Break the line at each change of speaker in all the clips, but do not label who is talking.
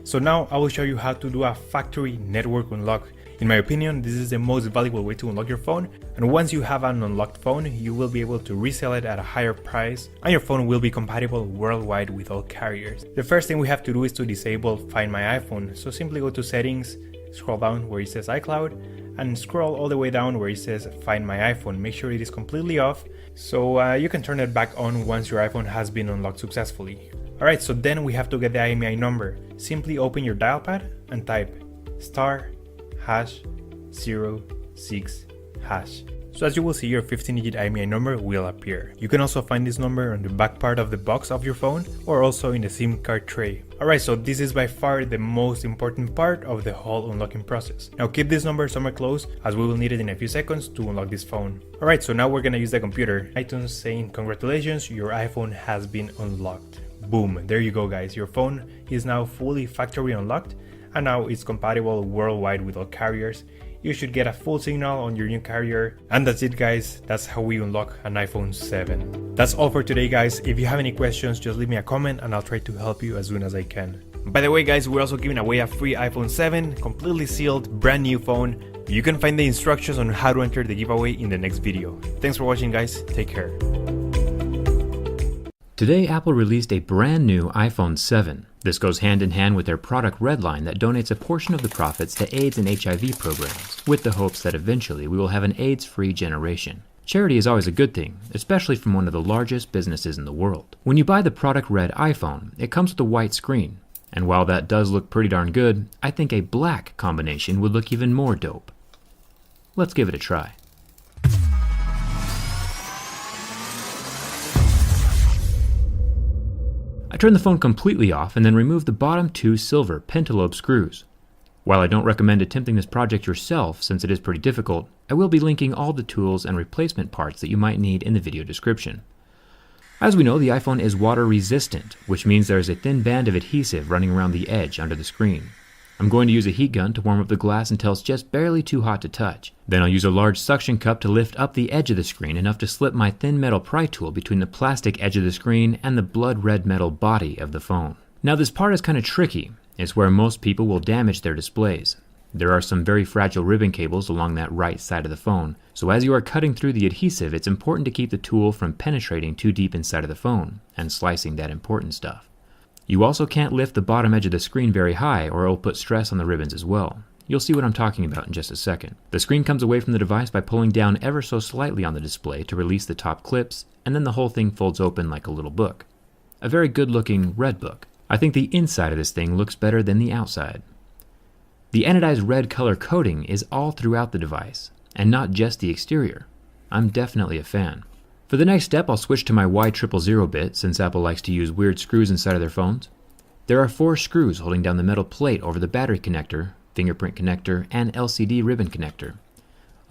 So now I will show you how to do a factory network unlock. In my opinion, this is the most valuable way to unlock your phone, and once you have an unlocked phone, you will be able to resell it at a higher price, and your phone will be compatible worldwide with all carriers. The first thing we have to do is to disable Find My iPhone, so simply go to Settings, scroll down where it says iCloud, and scroll all the way down where it says Find My iPhone. Make sure it is completely off, so you can turn it back on once your iPhone has been unlocked successfully. Alright, so then we have to get the IMEI number. Simply open your dial pad and type *#06#. So as you will see, your 15-digit IMEI number will appear. You can also find this number on the back part of the box of your phone or also in the SIM card tray. Alright, so this is by far the most important part of the whole unlocking process. Now keep this number somewhere close as we will need it in a few seconds to unlock this phone. Alright, so now we're gonna use the computer. iTunes saying congratulations, your iPhone has been unlocked. Boom, there you go guys, your phone is now fully factory unlocked and now it's compatible worldwide with all carriers. You should get a full signal on your new carrier. And that's it guys, that's how we unlock an iPhone 7. That's all for today guys. If you have any questions, just leave me a comment and I'll try to help you as soon as I can. By the way guys, we're also giving away a free iPhone 7, completely sealed, brand new phone. You can find the instructions on how to enter the giveaway in the next video. Thanks for watching guys, take care.
Today, Apple released a brand new iPhone 7. This goes hand in hand with their product Redline that donates a portion of the profits to AIDS and HIV programs, with the hopes that eventually we will have an AIDS-free generation. Charity is always a good thing, especially from one of the largest businesses in the world. When you buy the product Red iPhone, it comes with a white screen. And while that does look pretty darn good, I think a black combination would look even more dope. Let's give it a try. I turned the phone completely off and then removed the bottom two silver pentalobe screws. While I don't recommend attempting this project yourself since it is pretty difficult, I will be linking all the tools and replacement parts that you might need in the video description. As we know, the iPhone is water resistant, which means there is a thin band of adhesive running around the edge under the screen. I'm going to use a heat gun to warm up the glass until it's just barely too hot to touch. Then I'll use a large suction cup to lift up the edge of the screen enough to slip my thin metal pry tool between the plastic edge of the screen and the blood red metal body of the phone. Now this part is kind of tricky. It's where most people will damage their displays. There are some very fragile ribbon cables along that right side of the phone, so as you are cutting through the adhesive, it's important to keep the tool from penetrating too deep inside of the phone and slicing that important stuff. You also can't lift the bottom edge of the screen very high or it will put stress on the ribbons as well. You'll see what I'm talking about in just a second. The screen comes away from the device by pulling down ever so slightly on the display to release the top clips, and then the whole thing folds open like a little book. A very good looking red book. I think the inside of this thing looks better than the outside. The anodized red color coating is all throughout the device, and not just the exterior. I'm definitely a fan. For the next step, I'll switch to my Y000 bit since Apple likes to use weird screws inside of their phones. There are 4 screws holding down the metal plate over the battery connector, fingerprint connector, and LCD ribbon connector.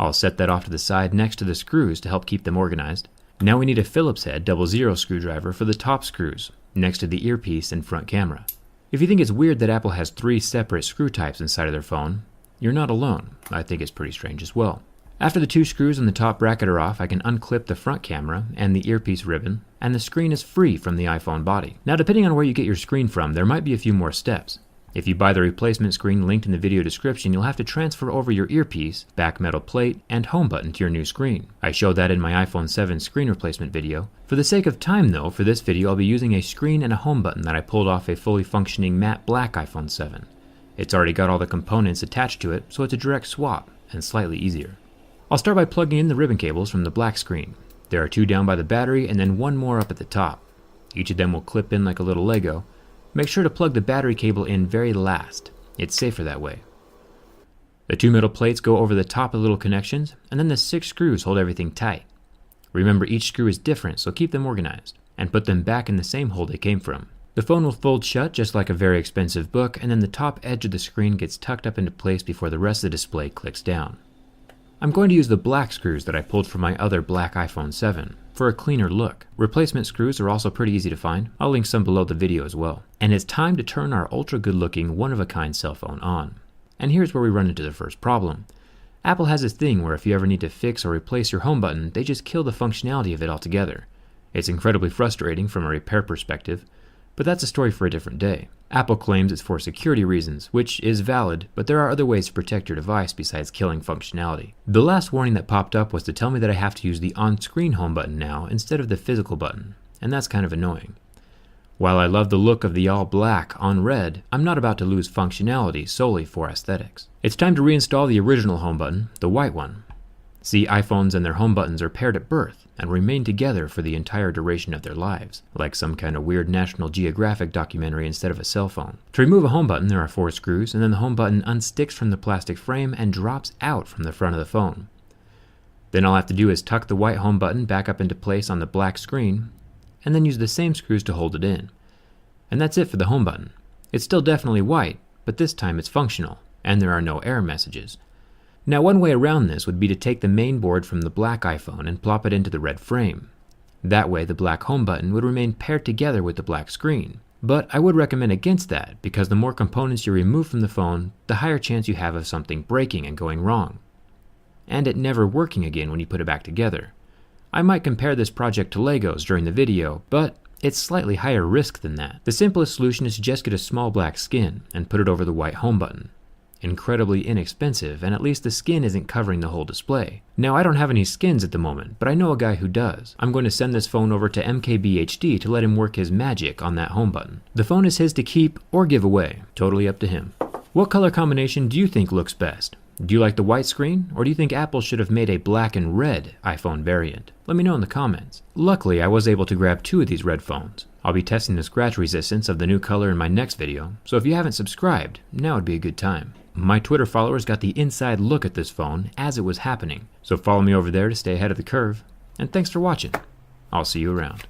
I'll set that off to the side next to the screws to help keep them organized. Now we need a Phillips head 00 screwdriver for the top screws, next to the earpiece and front camera. If you think it's weird that Apple has 3 separate screw types inside of their phone, you're not alone. I think it's pretty strange as well. After the 2 screws on the top bracket are off, I can unclip the front camera and the earpiece ribbon, and the screen is free from the iPhone body. Now depending on where you get your screen from, there might be a few more steps. If you buy the replacement screen linked in the video description, you'll have to transfer over your earpiece, back metal plate, and home button to your new screen. I showed that in my iPhone 7 screen replacement video. For the sake of time though, for this video I'll be using a screen and a home button that I pulled off a fully functioning matte black iPhone 7. It's already got all the components attached to it, so it's a direct swap, and slightly easier. I'll start by plugging in the ribbon cables from the black screen. There are 2 down by the battery and then 1 more up at the top. Each of them will clip in like a little Lego. Make sure to plug the battery cable in very last. It's safer that way. The 2 metal plates go over the top of the little connections, and then the 6 screws hold everything tight. Remember, each screw is different, so keep them organized, and put them back in the same hole they came from. The phone will fold shut just like a very expensive book, and then the top edge of the screen gets tucked up into place before the rest of the display clicks down. I'm going to use the black screws that I pulled from my other black iPhone 7 for a cleaner look. Replacement screws are also pretty easy to find. I'll link some below the video as well. And it's time to turn our ultra good looking one-of-a-kind cell phone on. And here's where we run into the first problem. Apple has this thing where if you ever need to fix or replace your home button, they just kill the functionality of it altogether. It's incredibly frustrating from a repair perspective, But that's a story for a different day. Apple claims it's for security reasons, which is valid, but there are other ways to protect your device besides killing functionality. The last warning that popped up was to tell me that I have to use the on-screen home button now instead of the physical button, and that's kind of annoying. While I love the look of the all black on red, I'm not about to lose functionality solely for aesthetics. It's time to reinstall the original home button, the white one. See, iPhones and their home buttons are paired at birth and remain together for the entire duration of their lives, like some kind of weird National Geographic documentary instead of a cell phone. To remove a home button, there are 4 screws, and then the home button unsticks from the plastic frame and drops out from the front of the phone. Then all I have to do is tuck the white home button back up into place on the black screen, and then use the same screws to hold it in. And that's it for the home button. It's still definitely white, but this time it's functional, and there are no error messages. Now, one way around this would be to take the main board from the black iPhone and plop it into the red frame. That way, the black home button would remain paired together with the black screen. But I would recommend against that, because the more components you remove from the phone, the higher chance you have of something breaking and going wrong, and it never working again when you put it back together. I might compare this project to Legos during the video, but it's slightly higher risk than that. The simplest solution is to just get a small black skin and put it over the white home button. Incredibly inexpensive, and at least the skin isn't covering the whole display. Now, I don't have any skins at the moment, but I know a guy who does. I'm going to send this phone over to MKBHD to let him work his magic on that home button. The phone is his to keep or give away, totally up to him. What color combination do you think looks best? Do you like the white screen, or do you think Apple should have made a black and red iPhone variant? Let me know in the comments. Luckily, I was able to grab 2 of these red phones. I'll be testing the scratch resistance of the new color in my next video, so if you haven't subscribed, now would be a good time. My Twitter followers got the inside look at this phone as it was happening, so follow me over there to stay ahead of the curve, and thanks for watching. I'll see you around.